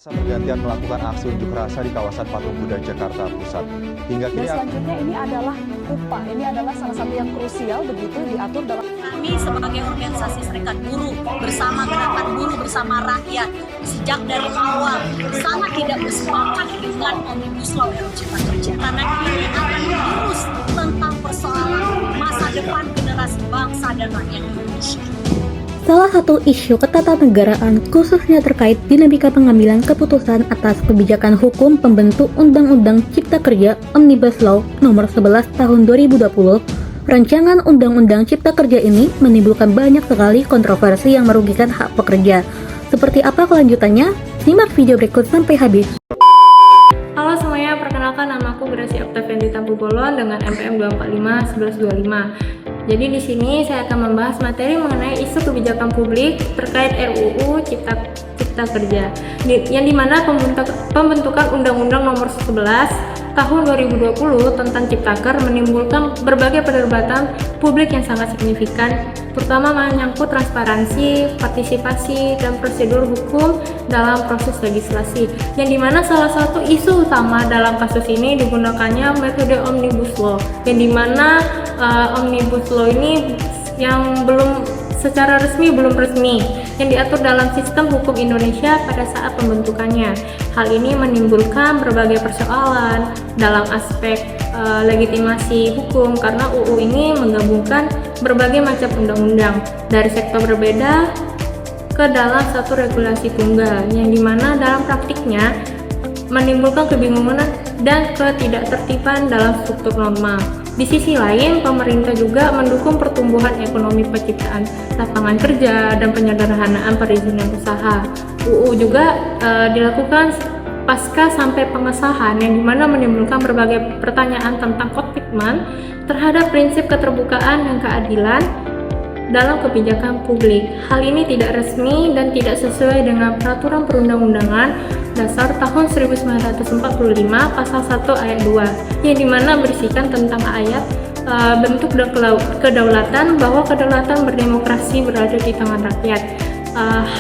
Masa bergantian melakukan aksi unjuk rasa di kawasan Patung Kuda Jakarta Pusat. Hingga Dan kini selanjutnya ini adalah upah. Ini adalah salah satu yang krusial begitu diatur dalam. Kami sebagai organisasi serikat buruh bersama gerakan buruh bersama rakyat sejak dari awal sangat tidak bersepakat dengan Omnibus Law RUU Cipta Kerja karena ini akan menjurus tentang persoalan masa depan generasi bangsa dan rakyat Indonesia. Salah satu isu ketatanegaraan khususnya terkait dinamika pengambilan keputusan atas kebijakan hukum pembentuk Undang-Undang Cipta Kerja Omnibus Law Nomor 11 Tahun 2020. Rancangan Undang-Undang Cipta Kerja ini menimbulkan banyak sekali kontroversi yang merugikan hak pekerja. Seperti apa kelanjutannya? Simak video berikut sampai habis. Halo semuanya, perkenalkan namaku Grasi Octavianti Tampu Bolon dengan MPM 245 1125. Jadi di sini saya akan membahas materi mengenai isu kebijakan publik terkait RUU Cipta Kerja, yang dimana pembentukan Undang-Undang Nomor 11 Tahun 2020 tentang Ciptaker menimbulkan berbagai perdebatan publik yang sangat signifikan, terutama menyangkut transparansi, partisipasi, dan prosedur hukum dalam proses legislasi, yang dimana salah satu isu utama dalam kasus ini digunakannya metode Omnibus Law, yang dimana Omnibus Law ini yang secara resmi belum resmi yang diatur dalam sistem hukum Indonesia pada saat pembentukannya. Hal ini menimbulkan berbagai persoalan dalam aspek legitimasi hukum karena UU ini menggabungkan berbagai macam undang-undang dari sektor berbeda ke dalam satu regulasi tunggal, yang dimana dalam praktiknya menimbulkan kebingungan dan ketidaktertiban dalam struktur norma. Di sisi lain, pemerintah juga mendukung pertumbuhan ekonomi penciptaan lapangan kerja dan penyederhanaan perizinan usaha. UU juga dilakukan pasca sampai pengesahan, yang dimana menimbulkan berbagai pertanyaan tentang komitmen terhadap prinsip keterbukaan dan keadilan dalam kebijakan publik. Hal ini tidak resmi dan tidak sesuai dengan Peraturan Perundang-undangan Dasar tahun 1945 Pasal 1 Ayat 2, yang dimana berisikan tentang ayat bentuk dan kedaulatan, bahwa kedaulatan berdemokrasi berada di tangan rakyat.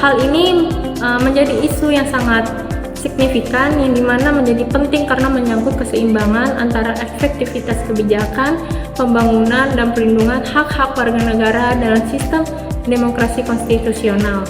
Hal ini menjadi isu yang sangat signifikan, yang dimana menjadi penting karena menyangkut keseimbangan antara efektivitas kebijakan, pembangunan, dan perlindungan hak-hak warga negara dalam sistem demokrasi konstitusional.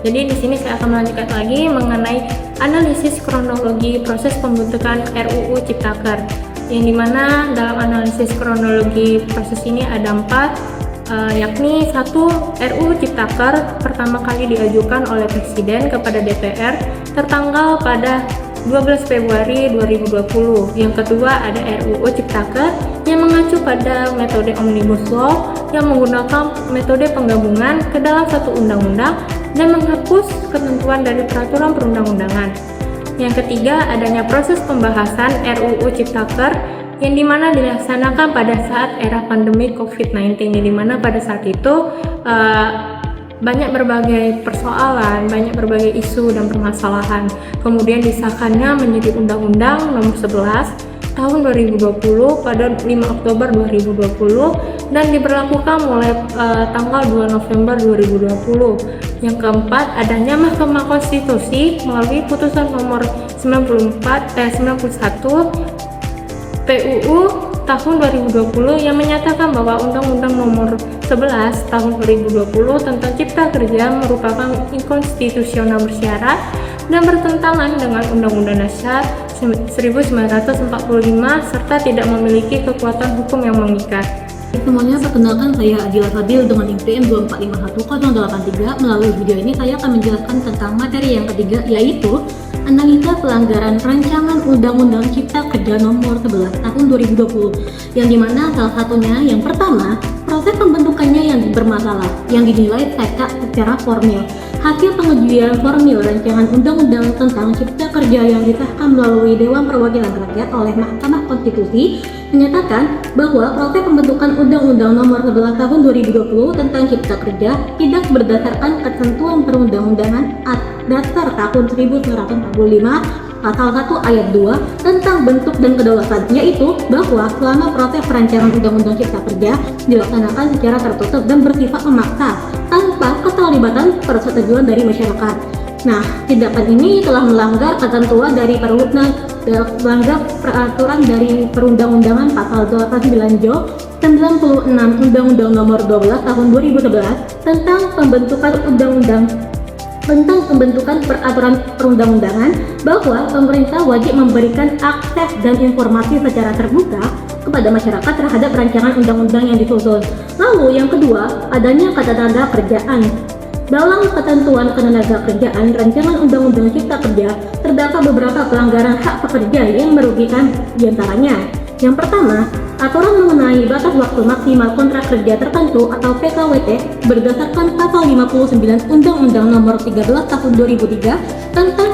Jadi di sini saya akan melanjutkan lagi mengenai analisis kronologi proses pembentukan RUU Ciptaker, yang dimana dalam analisis kronologi proses ini ada 4, yakni 1. RUU Ciptaker pertama kali diajukan oleh Presiden kepada DPR tertanggal pada 12 Februari 2020. Yang kedua ada RUU Ciptaker yang mengacu pada metode Omnibus Law yang menggunakan metode penggabungan ke dalam satu undang-undang dan menghapus ketentuan dari peraturan perundang-undangan. Yang ketiga adanya proses pembahasan RUU Ciptaker yang dimana dilaksanakan pada saat era pandemi COVID-19, yang dimana pada saat itu banyak berbagai persoalan, banyak berbagai isu dan permasalahan. Kemudian disahkannya menjadi Undang-Undang Nomor 11 Tahun 2020 pada 5 Oktober 2020 dan diberlakukan mulai tanggal 2 November 2020. Yang keempat, adanya Mahkamah Konstitusi melalui putusan nomor 91 PUU tahun 2020 yang menyatakan bahwa Undang-Undang Nomor 11 Tahun 2020 tentang Cipta Kerja merupakan inkonstitusional bersyarat dan bertentangan dengan Undang-Undang Dasar 1945 serta tidak memiliki kekuatan hukum yang mengikat. Semuanya, perkenalkan saya Adila Fadil dengan IPM 2451083. Melalui video ini saya akan menjelaskan tentang materi yang ketiga, yaitu analisa pelanggaran rancangan Undang-Undang Cipta Kerja Nomor 11 Tahun 2020, yang dimana salah satunya yang pertama, proses pembentukannya yang bermasalah, yang dinilai cacat secara formil. Hasil pengujian formil rancangan Undang-Undang tentang Cipta Kerja yang disahkan melalui Dewan Perwakilan Rakyat oleh Mahkamah Konstitusi menyatakan bahwa proses pembentukan Undang-Undang Nomor 11 Tahun 2020 tentang Cipta Kerja tidak berdasarkan ketentuan perundang-undangan Dasar tahun 1945 Pasal 1 Ayat 2 tentang bentuk dan kedaulatan, yaitu bahwa selama proses perancangan Undang-Undang Cipta Kerja dilaksanakan secara tertutup dan bersifat memaksa tanpa keterlibatan persetujuan dari masyarakat. Nah, tindakan ini telah melanggar ketentuan dari melanggar peraturan dari Perundang-undangan Pasal 89 Jo 96 Undang-Undang Nomor 12 Tahun 2011 tentang pembentukan peraturan perundang-undangan, bahwa pemerintah wajib memberikan akses dan informasi secara terbuka kepada masyarakat terhadap rancangan undang-undang yang disusun. Lalu yang kedua, adanya ketenaga kerjaan. Dalam ketentuan ketenaga kerjaan rancangan undang-undang Cipta Kerja terdapat beberapa pelanggaran hak pekerja yang merugikan diantaranya. Yang pertama, aturan mengenai batas waktu maksimal kontrak kerja tertentu atau PKWT berdasarkan pasal 59 Undang-Undang Nomor 13 Tahun 2003 tentang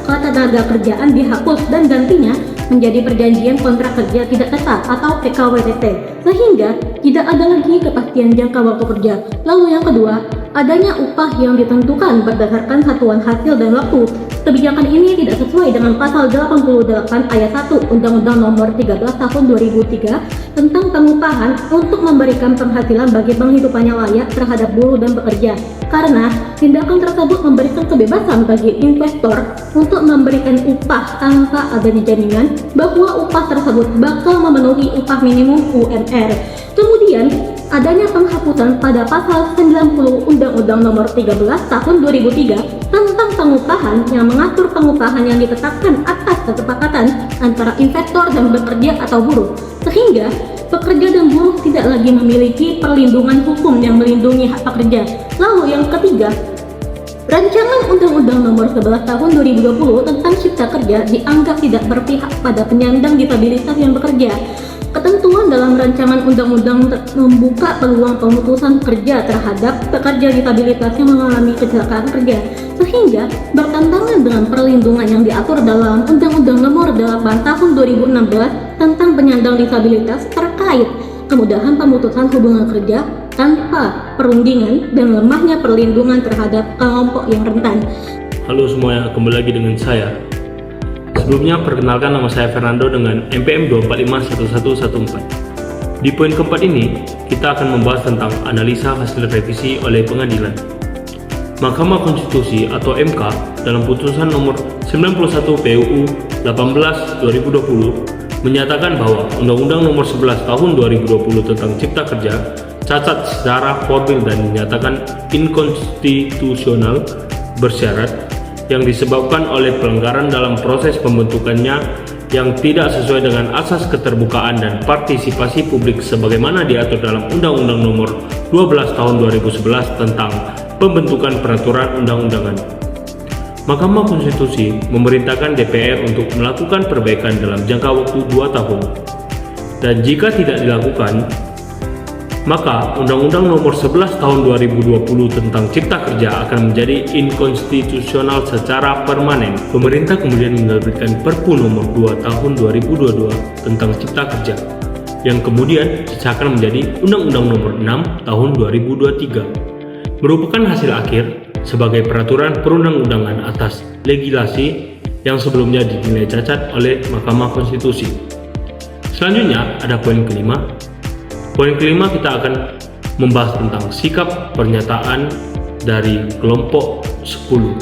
ketenaga kerjaan dihapus dan gantinya menjadi perjanjian kontrak kerja tidak tetap atau PKWT, sehingga tidak ada lagi kepastian jangka waktu kerja. Lalu yang kedua, adanya upah yang ditentukan berdasarkan satuan hasil dan waktu. Kebijakan ini tidak sesuai dengan pasal 88 ayat 1 Undang-Undang Nomor 13 Tahun 2003 tentang pengupahan untuk memberikan penghasilan bagi penghidupannya layak terhadap buruh dan pekerja. Karena tindakan tersebut memberikan kebebasan bagi investor untuk memberikan upah tanpa adanya jaminan bahwa upah tersebut bakal memenuhi upah minimum UMR. Kemudian, adanya penghapusan pada pasal 90 Undang-Undang Nomor 13 Tahun 2003 tentang pengupahan yang mengatur pengupahan yang ditetapkan atas kesepakatan antara investor dan pekerja atau buruh, sehingga pekerja dan buruh tidak lagi memiliki perlindungan hukum yang melindungi hak pekerja. Lalu yang ketiga, rancangan Undang-Undang Nomor 11 Tahun 2020 tentang Cipta Kerja dianggap tidak berpihak pada penyandang disabilitas yang bekerja. Ketentuan dalam rancangan undang-undang membuka peluang pemutusan kerja terhadap pekerja disabilitas yang mengalami kecelakaan kerja, sehingga bertentangan dengan perlindungan yang diatur dalam Undang-Undang Nomor 8 Tahun 2016 tentang penyandang disabilitas terkait kemudahan pemutusan hubungan kerja tanpa perundingan dan lemahnya perlindungan terhadap kelompok yang rentan. Halo semuanya, kembali lagi dengan saya. Sebelumnya, perkenalkan nama saya Fernando dengan MPM 2451114. Di poin keempat ini, kita akan membahas tentang analisa hasil revisi oleh pengadilan. Mahkamah Konstitusi atau MK dalam putusan nomor 91 PUU 18/2020 menyatakan bahwa Undang-Undang Nomor 11 Tahun 2020 tentang Cipta Kerja cacat secara formil dan dinyatakan inkonstitusional bersyarat yang disebabkan oleh pelanggaran dalam proses pembentukannya yang tidak sesuai dengan asas keterbukaan dan partisipasi publik sebagaimana diatur dalam Undang-Undang Nomor 12 Tahun 2011 tentang pembentukan peraturan undang-undangan. Mahkamah Konstitusi memerintahkan DPR untuk melakukan perbaikan dalam jangka waktu 2 tahun. Dan jika tidak dilakukan, maka Undang-Undang Nomor 11 Tahun 2020 tentang Cipta Kerja akan menjadi inkonstitusional secara permanen. Pemerintah kemudian menerbitkan Perpu Nomor 2 Tahun 2022 tentang Cipta Kerja, yang kemudian disahkan menjadi Undang-Undang Nomor 6 Tahun 2023, merupakan hasil akhir sebagai peraturan perundang-undangan atas legislasi yang sebelumnya dinilai cacat oleh Mahkamah Konstitusi. Selanjutnya ada poin kelima. Poin kelima kita akan membahas tentang sikap pernyataan dari kelompok 10.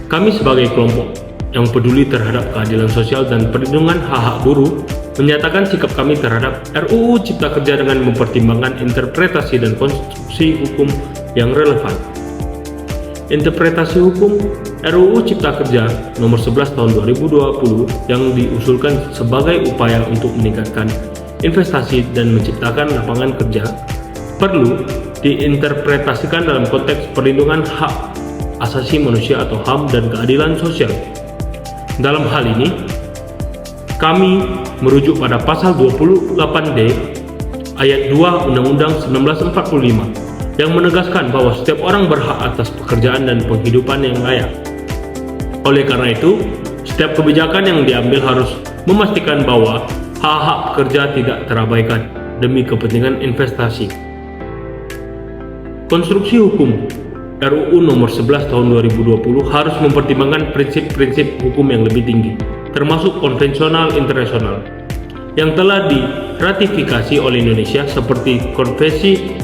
Kami sebagai kelompok yang peduli terhadap keadilan sosial dan perlindungan hak-hak buruh menyatakan sikap kami terhadap RUU Cipta Kerja dengan mempertimbangkan interpretasi dan konstruksi hukum yang relevan. Interpretasi hukum RUU Cipta Kerja nomor 11 tahun 2020 yang diusulkan sebagai upaya untuk meningkatkan investasi dan menciptakan lapangan kerja perlu diinterpretasikan dalam konteks perlindungan hak asasi manusia atau HAM dan keadilan sosial. Dalam hal ini, kami merujuk pada pasal 28D ayat 2 Undang-Undang 1945 yang menegaskan bahwa setiap orang berhak atas pekerjaan dan penghidupan yang layak. Oleh karena itu, setiap kebijakan yang diambil harus memastikan bahwa hak-hak pekerja tidak terabaikan demi kepentingan investasi. Konstruksi hukum RUU nomor 11 tahun 2020 harus mempertimbangkan prinsip-prinsip hukum yang lebih tinggi, termasuk konvensional internasional yang telah diratifikasi oleh Indonesia seperti Konvensi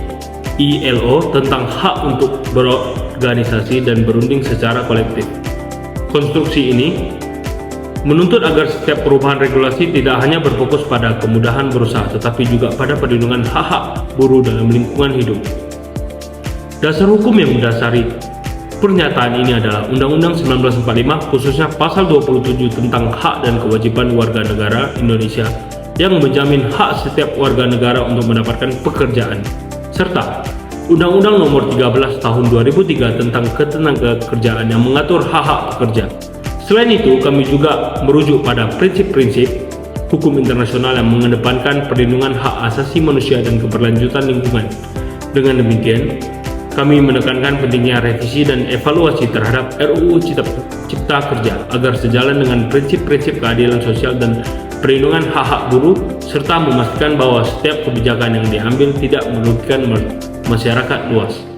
ILO tentang hak untuk berorganisasi dan berunding secara kolektif. Konstruksi ini menuntut agar setiap perubahan regulasi tidak hanya berfokus pada kemudahan berusaha, tetapi juga pada perlindungan hak-hak buruh dalam lingkungan hidup. Dasar hukum yang mendasari pernyataan ini adalah Undang-Undang 1945, khususnya Pasal 27 tentang hak dan kewajiban warga negara Indonesia yang menjamin hak setiap warga negara untuk mendapatkan pekerjaan, serta Undang-Undang Nomor 13 Tahun 2003 tentang Ketenagakerjaan yang mengatur hak-hak pekerja. Selain itu, kami juga merujuk pada prinsip-prinsip hukum internasional yang mengedepankan perlindungan hak asasi manusia dan keberlanjutan lingkungan. Dengan demikian, kami menekankan pentingnya revisi dan evaluasi terhadap RUU Cipta Kerja agar sejalan dengan prinsip-prinsip keadilan sosial dan perlindungan hak-hak buruh, serta memastikan bahwa setiap kebijakan yang diambil tidak merugikan masyarakat luas.